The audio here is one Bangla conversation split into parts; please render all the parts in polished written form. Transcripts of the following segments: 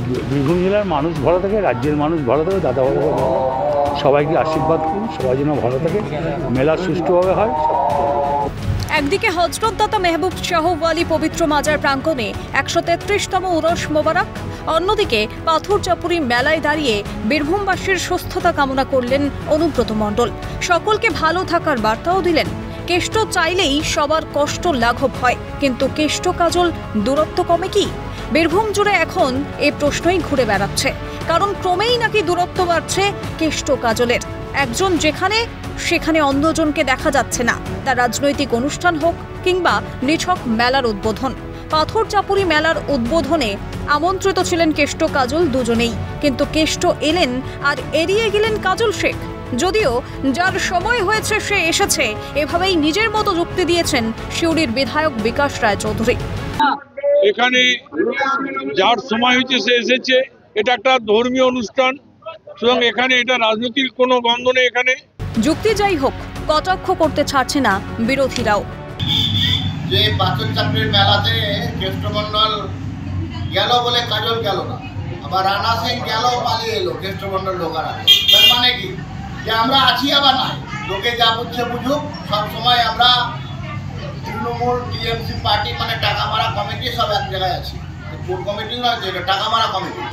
বীরভূম জেলার মানুষ ভালো থাকে, রাজ্যের মানুষ ভালো থাকে, দাদা ভালো থাকে, সবাইকে আশীর্বাদ করুন, সবাই যেন ভালো থাকে, মেলা সুষ্ঠুভাবে হয়। একদিকে হযরতদাতা মেহবুব শাহ ওয়ালি পবিত্র মাজার প্রাঙ্গণে ১৩৩তম উরস মোবারক, অন্যদিকে পাথরচাপুরি মেলায় দাঁড়িয়ে বীরভূমবাসীর সুস্থতা কামনা করলেন অনুব্রত মণ্ডল। সকলকে ভালো থাকার বার্তাও দিলেন। কেষ্ট চাইলেই সবার কষ্ট লাঘব হয়, কিন্তু কেষ্ট কাজল দূরত্ব কমে কি? বীরভূম জুড়ে এখন এই প্রশ্নই ঘুরে বেড়াচ্ছে, কারণ ক্রমেই নাকি দূরত্ব বাড়ছে কেষ্ট কাজলের। একজন যেখানে সেখানে অন্যজনকে দেখা যাচ্ছে না, তা রাজনৈতিক অনুষ্ঠান হোক কিংবা নিছক মেলার উদ্বোধন। পাথরচাপুরি মেলার উদ্বোধনে আমন্ত্রিত ছিলেন কেষ্ট কাজল দুজনেই, কিন্তু কেষ্ট এলেন আর এড়িয়ে গেলেন কাজল শেখ। যদিও যার সময় হয়েছে সে এসেছে, এভাবেই নিজের মতো যুক্তি দিয়েছেন সিউড়ির বিধায়ক বিকাশ রায় চৌধুরী। এখানে যার সময় হয়েছে সে এসেছে, এটা একটা ধর্মীয় অনুষ্ঠান, সুতরাং এখানে এটা রাজনৈতিক কোনো গন্ধ নেই। এখানে যুক্তি যাই হোক, কটাক্ষ করতে ছাড়ছে না বিরোধীরাও। যে পাথরচাপুরির মেলাতে কেষ্টমণ্ডল গেল বলে কাজল গেল না, আবার রানা সিং গেল পালিয়ে এলো কেষ্টমণ্ডল ঢোকার আগে। তার মানে কি যে আমরা আছি আবার নাই, লোকে যা বুঝছে বুঝুক। সবসময় আমরা তৃণমূল টিএমসি পার্টি মানে টাকা মারা কমিটি সব এক জায়গায় আছি, কোর কমিটি নয়, যেটা টাকা মারা কমিটি।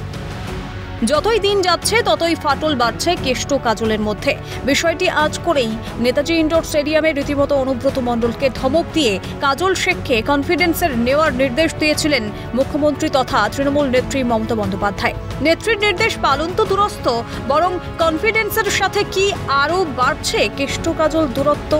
যতই দিন যাচ্ছে ততই ফাটল বাড়ছে কেষ্ট কাজলের মধ্যে। বিষয়টি আজ করেই নেতাজি ইনডোর স্টেডিয়ামে রীতিমতো অনুব্রত মণ্ডলকে ধমক দিয়ে কাজল শেখকে কনফিডেন্সের নেওয়ার নির্দেশ দিয়েছিলেন মুখ্যমন্ত্রী তথা তৃণমূল নেত্রী মমতা বন্দ্যোপাধ্যায়। নেত্রীর নির্দেশ পালন তো দূরস্থ, বরং কনফিডেন্সের সাথে কি আরও বাড়ছে কেষ্ট কাজল দূরত্ব।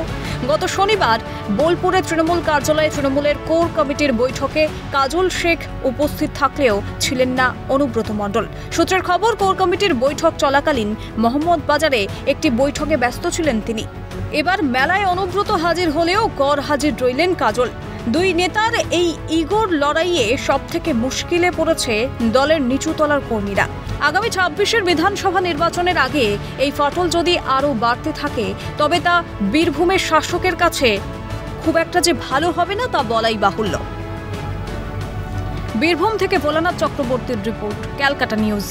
গত শনিবার বোলপুরে তৃণমূল কার্যালয়ে তৃণমূলের কোর কমিটির বৈঠকে কাজল শেখ উপস্থিত থাকলেও ছিলেন না অনুব্রত মণ্ডল। সূত্রের খবর, কোর কমিটির বৈঠক চলাকালীন মোহাম্মদ বাজারে একটি বৈঠকে ব্যস্ত ছিলেন তিনি। এবার মেলায় অনুব্রত হাজির হলেও গড় হাজির রইলেন কাজল। দুই নেতার এই ইগোর লড়াইয়ে সবথেকে মুশকিলে পড়েছে দলের নিচুতলার কর্মীরা। আগামী ২৬-এর বিধানসভা নির্বাচনের আগে এই ফাটল যদি আরও বাড়তে থাকে, তবে তা বীরভূমের শাসকের কাছে খুব একটা যে ভালো হবে না তা বলাই বাহুল্য। বীরভূম থেকে ভোলানাথ চক্রবর্তীর রিপোর্ট, ক্যালকাটা নিউজ।